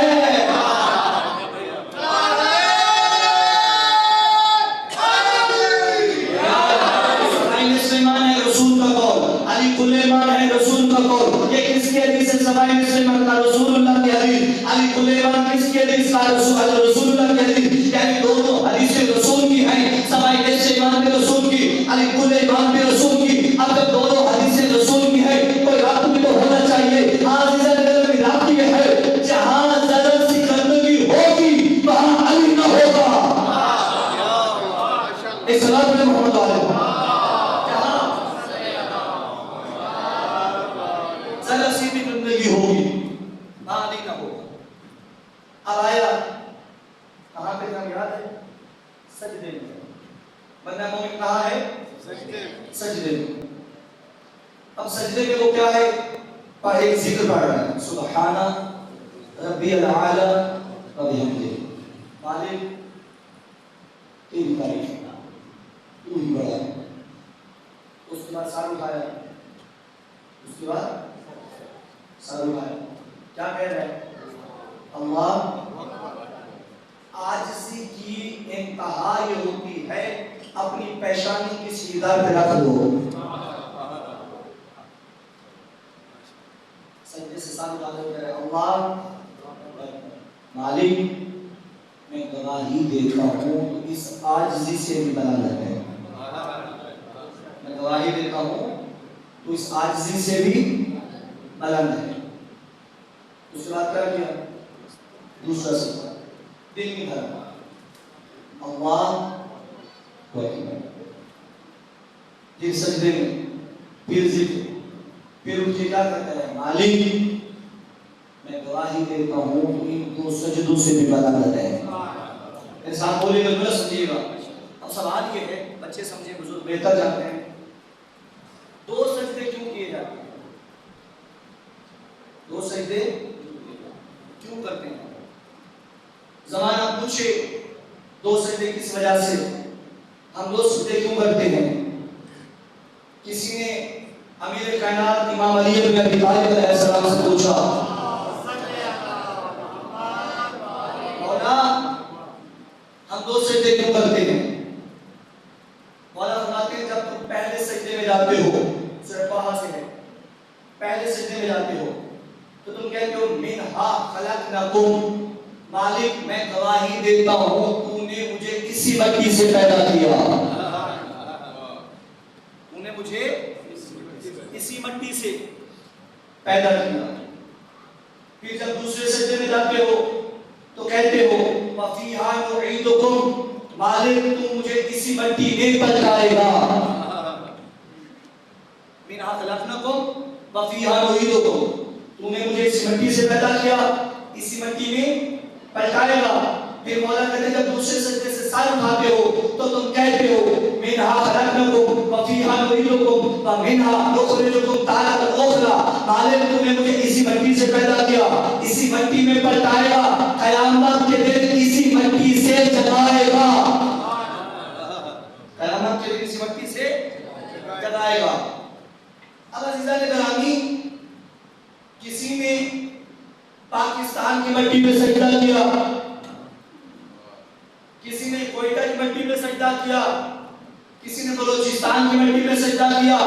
صفائی نصف ایمان کا رسول اللہ کی حدیث. علی کل ایمان کس کی حدیث کا رسول اللہ کی حدیث. یعنی دونوں حدیثیں رسول کی ہیں. صفائی نصف ایمان بھی رسول کی، علی کل ایمان بھی رسول کی. اب جب دونوں حدیثیں رسول کی ہیں کوئی رابط بھی تو ہونا چاہیے. آج اس نظر میں رابط یہ ہے جہاں ذرا سی گندگی ہوگی وہاں علی نہ ہوگا. اس رات میں محمد علیہ ہوگی علی نہ ہوگا. اب آیا کہاں پہ نام یاد ہے؟ سجدے میں. بندہ مومن کہاں ہے؟ سجدے میں. اب سجدے میں وہ کیا ہے؟ ایک ذکر پڑھ رہا ہے سبحان ربی الاعلی و بحمدہ. مالک تیری تعریف ہے، تو ہی بڑا ہے. اس کے بعد سار اٹھایا، اس کے بعد سر اٹھایا. کیا کہہ رہے ہیں؟ اللہ. عاجزی کی انتہا یہ ہوتی ہے اپنی پیشانی کی سیدھا پہ رکھ دو. سجدے سے سر اٹھا دو. کہہ رہے اللہ مالک میں گواہی دیتا ہوں اس عاجزی سے بھی بلند ہے. میں گواہی دیتا ہوں تو اس عاجزی سے بھی بلند ہے. اس کے بعد کیا کیا؟ دوسرا سجدہ دل میں دھرا اللہ اکبر. پھر سجدے میں، پھر ذکر، پھر اٹھ کے کیا کرتا ہے؟ مالک میں گواہی دیتا ہوں تو ان دو سجدوں سے بھی بلند ہے. انسان بولے گا بس سمجھیے گا. اب سوال یہ ہے، بچے سمجھے بزرگ بہتر جانتے ہیں، دو سجدے کیوں کیے جاتے ہیں؟ دو سجدے کیوں کرتے ہیں؟ زمانہ پوچھے دو سجدے کس وجہ سے، ہم دو سجدے کیوں کرتے ہیں؟ کسی نے امیر کائنات امام علی بن ابی طالب علیہ السلام سے پوچھا مولا ہم دو سجدے کیوں کرتے ہیں؟ مولا فرماتے ہیں جب تم پہلے سجدے میں جاتے ہو، صرف وہاں سے ہے، پہلے سجدے میں جاتے ہو تو تم کہتے ہو منہا خلقناکم، مالک میں گواہی دیتا ہوں تو نے مجھے اسی مٹی سے پیدا کیا. پیدا کیا. پھر جب دوسرے سجدے میں جاتے ہو تو کہتے ہو وَفِيهَا نُعِيدُكُمْ، مالک تو مجھے اسی مٹی میں پلٹائے گا. مِنْهَا خَلَقْنَاكُمْ وَفِيهَا نُعِيدُكُمْ، تو نے مجھے اسی مٹی سے پیدا کیا، اسی مٹی میں پلٹائے گا. پھر مولا کہتے جب دوسرے سجدے سے سر اٹھاتے ہو تو تم کہتے ہو مِنْهَا خَلَقْنَاكُمْ وَفِيهَا نُعِيدُكُمْ وَمِنْهَا نُخْرِجُكُمْ تَارَةً أُخْرَىٰ، مالک تو نے مجھے اسی مٹی سے پیدا کیا، اسی مٹی میں پلٹائے گا، قیامت کے دن اسی مٹی سے جگائے گا. قیامت کے دن اسی مٹی سے جگائے گا. اب عزیزان گرامی، کسی نے پاکستان کی مٹی پہ سجدہ کیا، کسی نے کوئٹہ کی مٹی پہ سجدہ کیا، کسی نے بلوچستان کی مٹی پہ سجدہ کیا،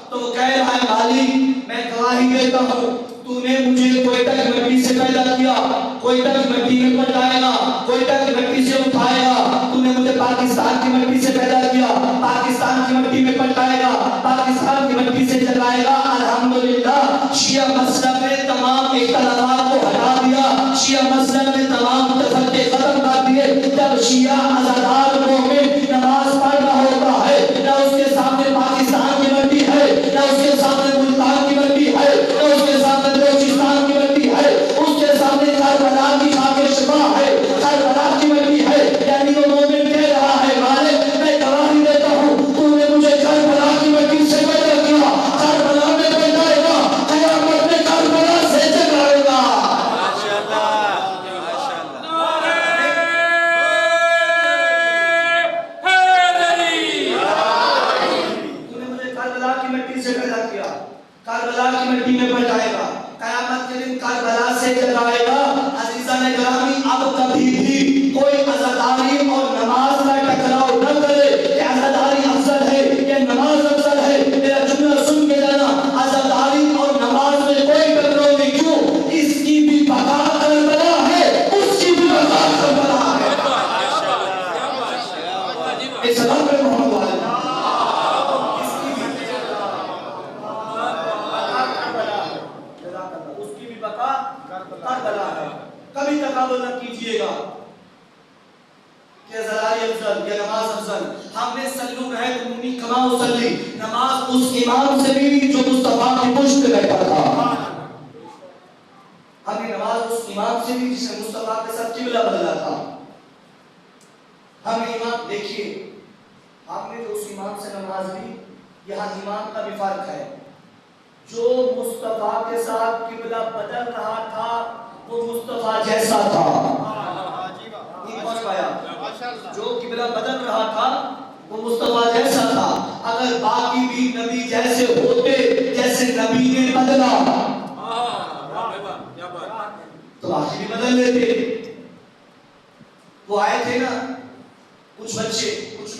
تو وہ کہہ رہا ہے مالک میں گواہی دیتا ہوں تو نے مجھے کوئٹہ کی مٹی سے پیدا کیا، کوئٹہ کی مٹی میں پلٹائے گا، کوئٹہ کی مٹی سے اٹھائے گا. تو نے مجھے پاکستان کی مٹی سے پیدا کیا، پاکستان کی مٹی میں پلٹائے گا، پاکستان کی مٹی سے جگائے گا. الحمدللہ شیعہ مذہب نے تمام اختلافات کو ہٹا دیا، شیعہ مذہب نے تمام تفرقے ختم کر دیے. جب شیعہ عزادار مومن نماز پڑھ رہا ہوتا ہے، نہ اس کے سامنے پاکستان کی مٹی ہے، نہ اس کے سامنے ملتان کی مٹی ہے، نہ اس کے سامنے بلوچستان کی مٹی ہے، اس کے سامنے کربلا کی خاک شفا ہے، کربلا کی مٹی ہے. یعنی وہ مومن کہہ رہا ہے مالک میں گواہی دیتا ہوں تو نے مجھے کربلا کی مٹی سے پیدا کیا، کربلا میں پلٹائے گا، قیامت میں کربلا سے جگائے گا. کربلا کی مٹی میں پلٹائے گا، قیامت کے دن کربلا سے جگائے گا. عزیزان گرامی، اب کبھی بھی کوئی عزاداری اور نماز کا ٹکراؤ نہ کرے کہ عزاداری افضل ہے یا نماز افضل ہے. میرا جملہ سن کے جانا، عزاداری اور نماز میں کوئی ٹکراؤ نہیں. کیوں؟ اس کی بھی بقا کربلا ہے، اس کی بھی بقا کربلا ہے. اس سلام پہ محمد والے کربلا ہے. کبھی تقابل نہ کیجئے گا کہ عزاداری افضل یا نماز افضل. ہم نے سلو رہے کما وسلی، نماز اس امام سے بھی جو مصطفیٰ کی پشت پہ بیٹھا تھا. ہم نے نماز اس امام سے بھی جس نے مصطفیٰ کے ساتھ قبلہ بدلا تھا. ہم امام دیکھیے، ہم نے جو اس امام سے نماز لی، یہاں امام کا بھی فرق ہے. جو مصطفیٰ کے ساتھ قبلہ بدل رہا تھا وہ مصطفیٰ جیسا تھا. جو قبلہ بدل رہا تھا وہ مصطفیٰ جیسا تھا. اگر باقی بھی نبی جیسے ہوتے جیسے نبی نے بدلا تو باقی بھی بدل لیتے. وہ آئے تھے نا کچھ بچے، کچھ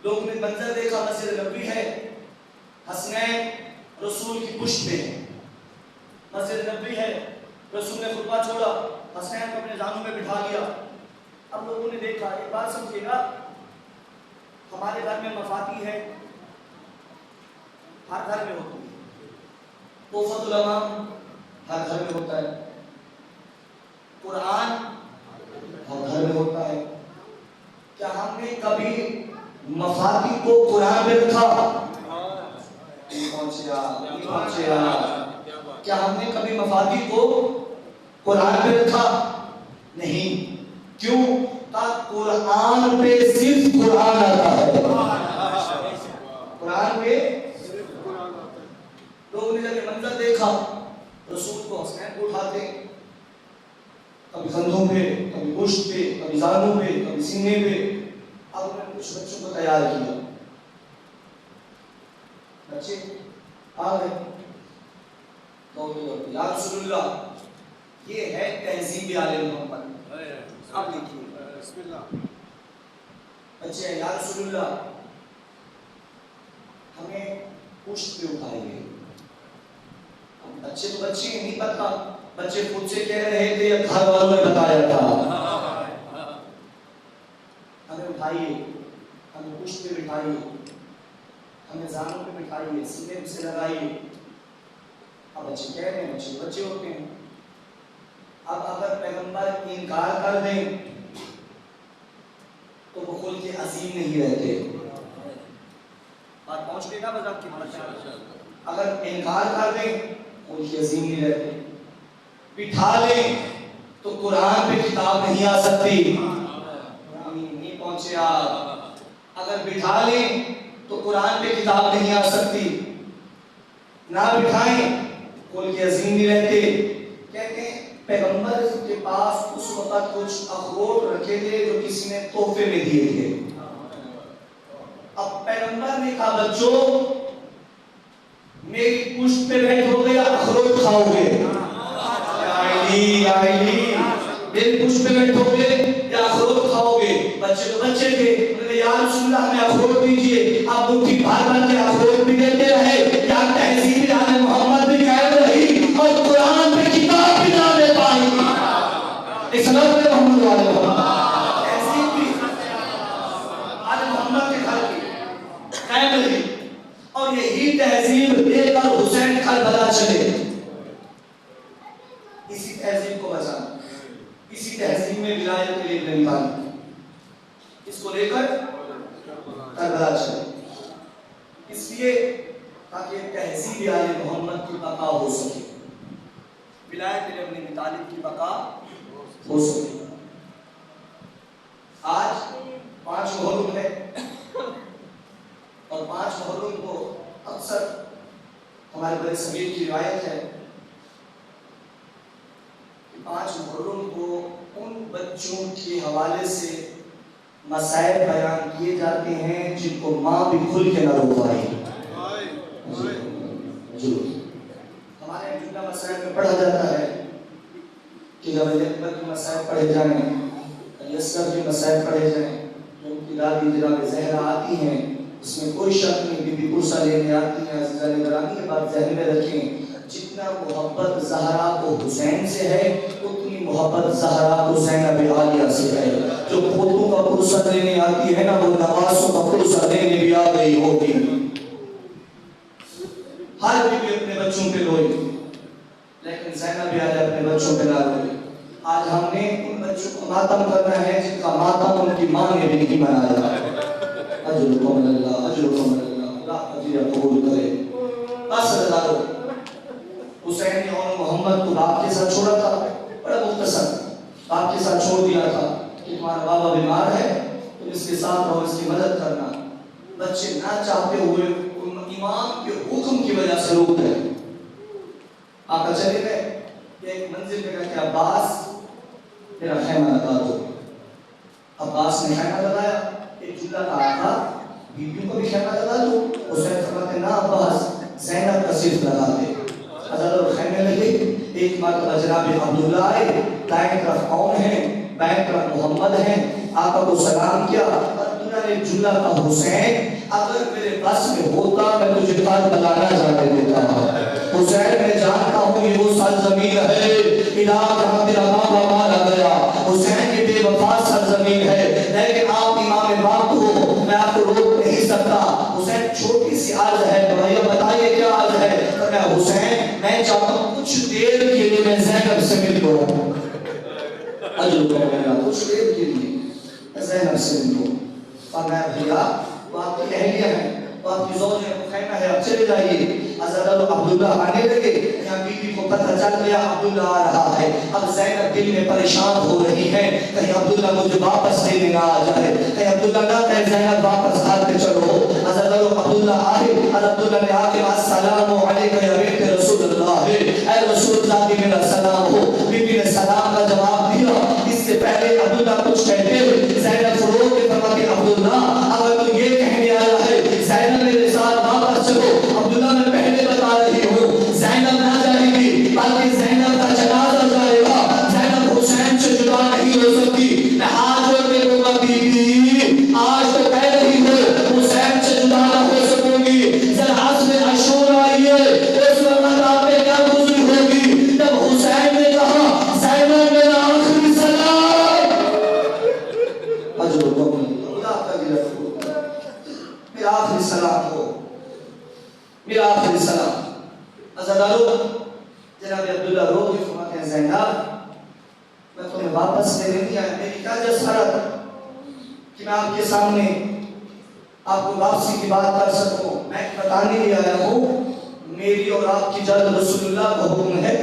لوگ نے منظر دیکھا، مسجد نبوی ہے، حسنین رسول کی پشت پہ، مسجد نبوی ہے، رسول نے خطبہ چھوڑا، حسنین کو اپنے زانوں میں بٹھا لیا. اب لوگوں نے دیکھا، ایک بات سمجھے گا، ہمارے گھر میں مفاتی ہے، ہر گھر میں ہوتی ہے، توفۃ العلماء ہر گھر میں ہوتا ہے، قرآن ہر گھر میں ہوتا ہے. کیا ہم نے کبھی مفاتی کو قرآن میں رکھا؟ کیا ہم نے کبھی مفادی کو قرآن پہ رکھا؟ نہیں. کیوں؟ قرآن پہ صرف قرآن آتا ہے. قرآن پہ لوگوں نے جب منظر دیکھا، رسول کو حسنین کو اٹھاتے، کبھی کندھوں پہ، کبھی پشت پہ، کبھی زانوں پہ، کبھی سینے پہ. اب انہوں نے کچھ بچوں کو تیار کیا، بچے آ گئے تو یا رسول اللہ، یہ ہے تہذیب آل محمد. اب دیکھیے بسم اللہ، بچے یا رسول اللہ ہمیں پشت پہ اٹھائیں گے. بچے تو بچے نہیں پتا، بچے خود سے کہہ رہے تھے یا گھر والوں نے بتایا تھا. ہمیں اٹھائیے، ہمیں پشت پہ بٹھائیے، ہمیں زانوں پہ بٹھائیے، سینے سے لگائیے. اب بچے کہہ رہے ہیں، بچے بچے ہوتے ہیں. اب اگر پیغمبر انکار کر دیں تو وہ خود کے عظیم نہیں رہتے. بات پہنچ گئی نا مذہب کی مطلب. اگر انکار کر دیں خود کے عظیم نہیں رہتے. بٹھا لیں تو قرآن پہ کتاب نہیں آ سکتی. نہیں پہنچے آپ. اگر بٹھا لیں تو قرآن پہ کتاب نہیں آ سکتی. نہ بٹھائیں خود کے عظیم نہیں رہتے. کہتے ہیں پیغمبر کے پاس اس وقت کچھ اخروٹ رکھے تھے جو کسی نے تحفے میں دیے تھے. اب پیغمبر نے کہا بچوں میری پشت پہ بیٹھو گے یا اخروٹ کھاؤ گے؟ میری پشت پہ بیٹھو گے یا اخروٹ کھاؤ گے؟ بچے تو بچے تھے. انہوں نے یا رسول اللہ ہمیں اخروٹ دیجیے. آپ مٹھی بھر بھر کے اخروٹ بھی دیتے رہے یا تہذیب آل محمد بھی قائم رہی اور قرآن پہ کتاب بھی نہ دے پائی. اسلام میں محمد والے تہذیب بھی آل محمد کے گھر کی قائم رہی اور یہی تہذیب لے کر حسین کربلا چلے. اسی تہذیب کو بچانا, اسی تہذیب میں ولایت کے لیے نکالنا, اس کو لے کر کربلا چلے. اس لیے تاکہ تہذیب آل محمد کی بقا ہو سکے, ولایت ابن طالب کی بقا ہو سکے. آج 5 محرم ہے اور 5 محرم کو اکثر ہمارے بڑے صغیر کی روایت ہے کہ 5 محرم کو ان بچوں کے حوالے سے مسائل بیان کیے جاتے ہیں جن کو ماں بھی کھل کے نہ رو پائی. ہمارے جملہ مسائل میں پڑھا جاتا ہے کہ جب اکبر کے مسائل پڑھے جائیں, یسر کے مسائل پڑھے جائیں, جو ان کی دادی جناب زہرا آتی ہیں, اس میں کوئی شک نہیں, بی بی عرصہ لینے آتی ہیں. عزیزان گرامی یہ بات ذہن میں رکھیں, جتنا محبت زہرا کو حسین سے ہے اتنی محبت زہرا کو زینب عالیہ سے ہے. جو پوتوں کا پرسہ لینے آتی ہے نا وہ نوازوں کا پرسہ لینے بھی آ گئی ہوگی. ہر بیوی اپنے بچوں پہ روئی لیکن زینب عالیہ اپنے بچوں پہ نہ روئی. آج ہم نے ان بچوں کو ماتم کرنا ہے جن کا ماتم ان کی ماں نے بھی نہیں منایا. اجرکم اللہ, اجرکم اللہ, اللہ اجر قبول کرے. بس ہزاروں حسین نے اور محمد کو باپ کے ساتھ چھوڑا تھا, بڑا مختصر باپ کے ساتھ چھوڑ دیا تھا کہ تمہارا بابا بیمار ہے تم اس کے ساتھ رہو, اس کی مدد کرنا. بچے نہ چاہتے ہوئے امام کے حکم کی وجہ سے روک گئے. آقا چلے گئے, ایک منزل پہ کہتے عباس میرا خیمہ لگا دو. عباس نے خیمہ لگایا. ایک جملہ کہا تھا بیویوں کو بھی خیمہ لگا دو. حسین فرماتے نہ عباس, زینب کا صرف لگا دے. حضرت خیمے لگے. ایک مرتبہ جناب عبداللہ آئے, دائیں طرف کون ہیں, بائیں طرف محمد ہیں. آقا کو سلام کیا. انہوں نے جملہ کہا حسین اگر میرے بس میں ہوتا میں تجھے کربلا نہ جانے دیتا. حسین میں جانتا ہوں یہ وہ سرزمین ہے الہ جہاں تیرا بابا مارا گیا. حسین یہ بے وفا سرزمین ہے لیکن آپ امام وقت ہو, میں آپ کو روک نہیں سکتا. حسین چھوٹی سی عرض ہے, بھائیو بتائیے کیا عرض ہے؟ تو میں حسین میں چاہتا ہوں کچھ دیر کے لیے میں زینب سے مل لوں. کچھ دیر کے لیے زینب سے مل لوں. اور میں بھیا وہ آپ کی اہلیہ ہے, وہ آپ کی زوج ہے, وہ خیمہ ہے, آپ چلے جائیے. حضرت عبداللہ آنے لگے. یہاں بیوی کو پتہ چل گیا عبداللہ آ رہا ہے. اب زینب دل میں پریشان ہو رہی ہے, کہیں عبداللہ مجھے واپس لینے نہ آ جائے, کہیں عبداللہ نہ کہے زینب واپس گھر پہ چلو. حضرت عبداللہ آئے. عبداللہ نے آ کے السلام علیکم یا بنت رسول اللہ, اے رسول اللہ کی میرا سلام ہو. بیوی نے سلام کا جواب دیا. اس سے پہلے عبداللہ کچھ کہتے زینب فروغ کے فرماتی عبداللہ اگر تو یہ کہنے آیا ہے زینب میرے ساتھ واپس چلو. عبداللہ میں پہلے بتا رہی ہوں زینب نہ جائے گی بلکہ زینب کا جنازہ جائے گا. زینب حسین سے جدا نہیں ہو سکتی. میں ہاتھ جوڑ کے کہوں گا بیوی آج تو کہہ رہی ہو حسین سے جدا نہ ہو سکوں گی. ذرا عزم عاشور آئیے اس وقت آپ پہ کیا گزری ہوگی جب حسین نے کہا زینب میرا ہمیں واپس لینے نہیں آیا. میری کیا جسارت کہ میں آپ کے سامنے آپ کو واپسی کی بات کر سکوں. میں بتانے لے آیا ہوں میری اور آپ کی جلد رسول اللہ کا حکم ہے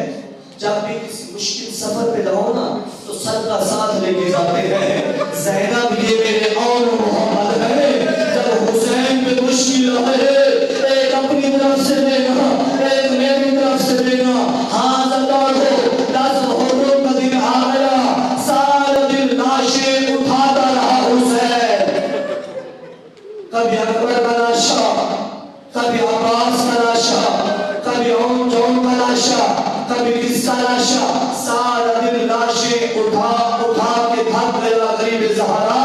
جب بھی کسی مشکل سفر پہ جاؤ نا تو سر کا ساتھ لے کے جاتے ہیں. زینب یہ میرے اور محمد ہے. جب حسین پہ مشکل ہے ایک اپنی طرف سے دینا ایک میری طرف سے دینا. ہاں زندار ہو لازم ہو تو کا دن آ گیا. سارا دن لاشیں اٹھاتا رہا حسین. کبھی اکبر کا لاشا کبھی عباس کا لاشا کبھی اون جون کا لاشا کبھی کس کا لاشا. سارا دن لاشیں اٹھا اٹھا کے تھک گیا غریب زہرا.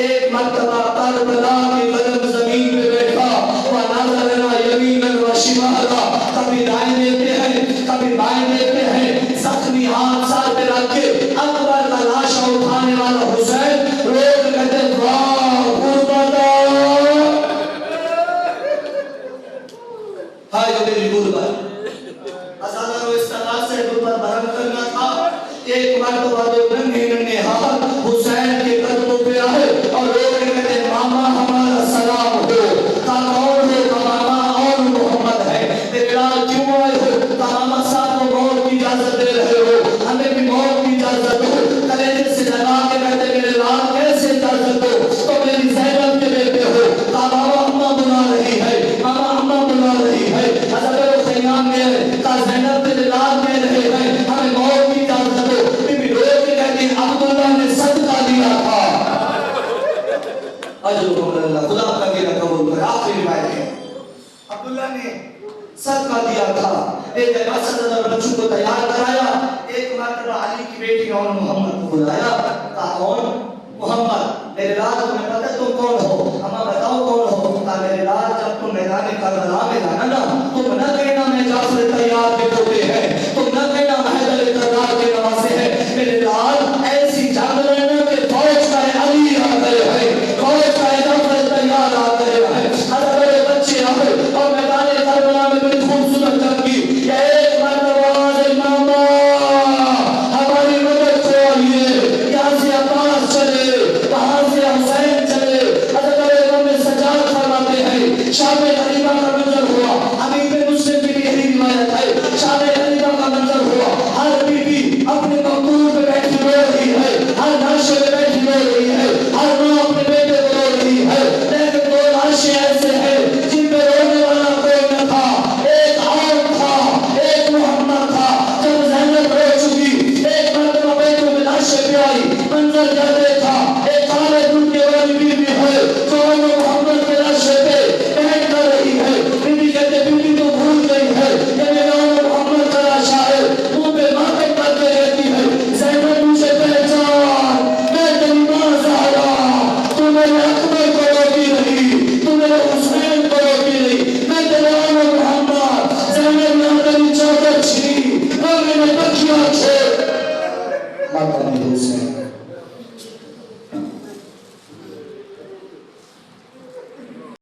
ایک مرتبہ کربلا کے قدم زمین پہ بیٹھا ونظرنا یمینا وشمالا. کبھی دائیں دیتے ہیں کبھی بائیں دیتے ہیں. زخمی ہاتھ سر پہ رکھ کے اکبر کا لاشا اٹھانے والا حسین روک کہتے واہ غربتا ہائے جو میری غربت. ازادہ رو اس طرح سے غربت برہم کرنا تھا. ایک مرتبہ دو ننھے ہاتھ حسین کے قدموں پہ آئے اور روک کے کہتے ماما ہمارا سلام ہو. کہا کون ہے؟ کہا ماما اور محمد ہے. میرے لال کیوں آئے ہو؟ کہا ماما صاحب کو موت کی اجازت دے رہے ہو ہمیں بھی موت کی اجازت دو. کلیجے سے لگا کے کہتے میرے لال کیسے اجازت دو تو میری زینب کے بیٹے ہو. کہا ماما اماں بلا رہی ہے ماما اماں بلا رہی ہے. حضرت خیام میں کہا زینب تیرے لال میں رہے ہیں ہمیں موت کی اجازت دو. بی بی رو کے کہتی عبداللہ نے صدقہ دیا تھا. اجرکم اللہ خدا کا گرہ قبول کرے. آخری روایت ہے عبداللہ نے صدقہ دیا تھا. ایک جگہ صدر بچوں کو تیار کرایا. ایک مرتبہ علی کی بیٹی اور محمد کو بلایا. کہا کون؟ محمد. میرے لال تمہیں پتہ تم کون ہو؟ اما بتاؤ کون ہو؟ کہا میرے لال جب تم میدان کربلا میں جانا نا تم نہ کہنا میں جعفر طیار کے پوتے ہیں تم نہ کہنا حیدر کرار کے نواسے ہیں. میرے لال